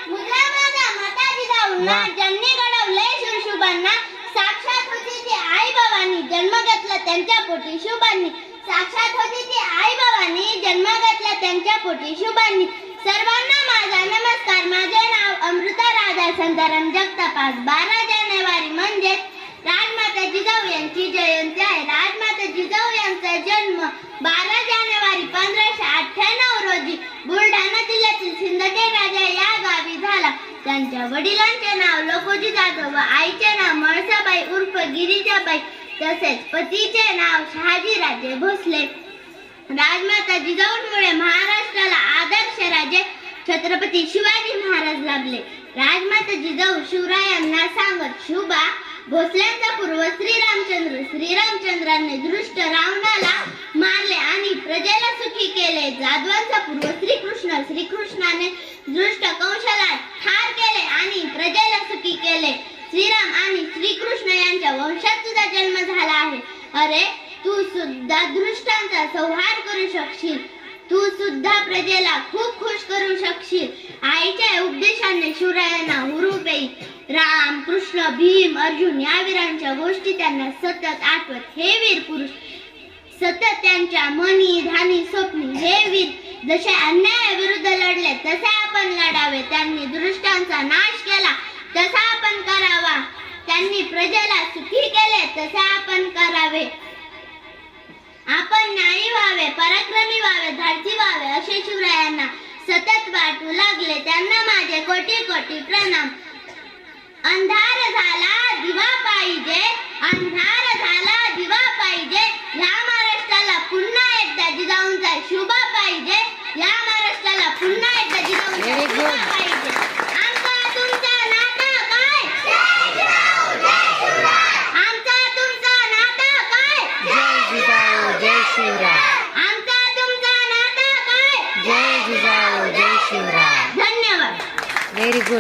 मुद्रा माझा माता जिजाऊंना ज्यांनी घडवले शुभांना साक्षात होती ती आई बाबांनी जन्म घेतला त्यांच्या पोटी शुभांनी साक्षात होती ती आई बाबांनी जन्म घेतला त्यांच्या पोटी शुभांनी सर्वांना माझा नमस्कार माझे नाव अमृता राधा संताराम जगताप 12 जानेवारी म्हणजे राजमाता जिजाऊ यांची जयंती आहे राजमाता जिजाऊ यांचा जन्म 12 जानेवारी 1598 रोजी बुलढाणा जिल्ह्यातील सिंदखेड राजा या गावी झाला त्यांच्या वडिलांचे नाव लोकोजी जाधव व आईचे नाव मळसाबाई उर्फ गिरिजाबाई तसेच पतीचे नाव शहाजीराजे भोसले राजमाता जिजाऊंमुळे महाराष्ट्राला आदर्श राजे छत्रपती शिवाजी महाराज लाभले राजमाता जिजाऊ शिवरायांना सांगत शुभा भोसल्यांचा पूर्व श्रीरामचंद्रांनी दृष्ट रावणाला मारले आणि प्रजेला सुखी केले जाधवांचा पूर्व श्रीकृष्णाने दृष्ट कंसाला ठार केले आणि प्रजेला सुखी केले श्रीराम आणि श्रीकृष्ण यांच्या वंशात सुद्धा जन्म झाला आहे अरे तू सुद्धा दृष्टांचा संहार करू शकशील तू सुद्धा प्रजेला खूप खुश करू शकशील आईच्या उपदेशाने शिवरायांना हुरूप येईल राम कृष्ण भीम अर्जुन या वीरांच्या गोष्टी त्यांना सतत आठवत हे वीर पुरुष सतत त्यांच्या मनी धानी स्वप्नी हे वीर जसे अन्यायाविरुद्ध लढले तसे आपण लढावे त्यांनी दुष्टांचा नाश केला तसा आपण करावा त्यांनी प्रजेला सुखी केले तसे आपण करावे आपण न्यायी व्हावे पराक्रमी व्हावे धाडसी व्हावे असे शिवरायांना सतत वाटू लागले त्यांना माझे कोटी कोटी प्रणाम अंधार झाला दिवा पाहिजे अंधार झाला दिवा पाहिजे या महाराष्ट्राला पुन्हा एकदा जिजाऊंचा शुभ पाहिजे या महाराष्ट्राला पुन्हा एकदा जिजाऊंचा शुभ पाहिजे आमचा तुमचा नाता काय आमचा तुमचा नाता काय जय जिजाऊ जय शिवराय आमचा तुमचा नाता काय जय जिजाऊ जय शिवराय धन्यवाद व्हेरी गुड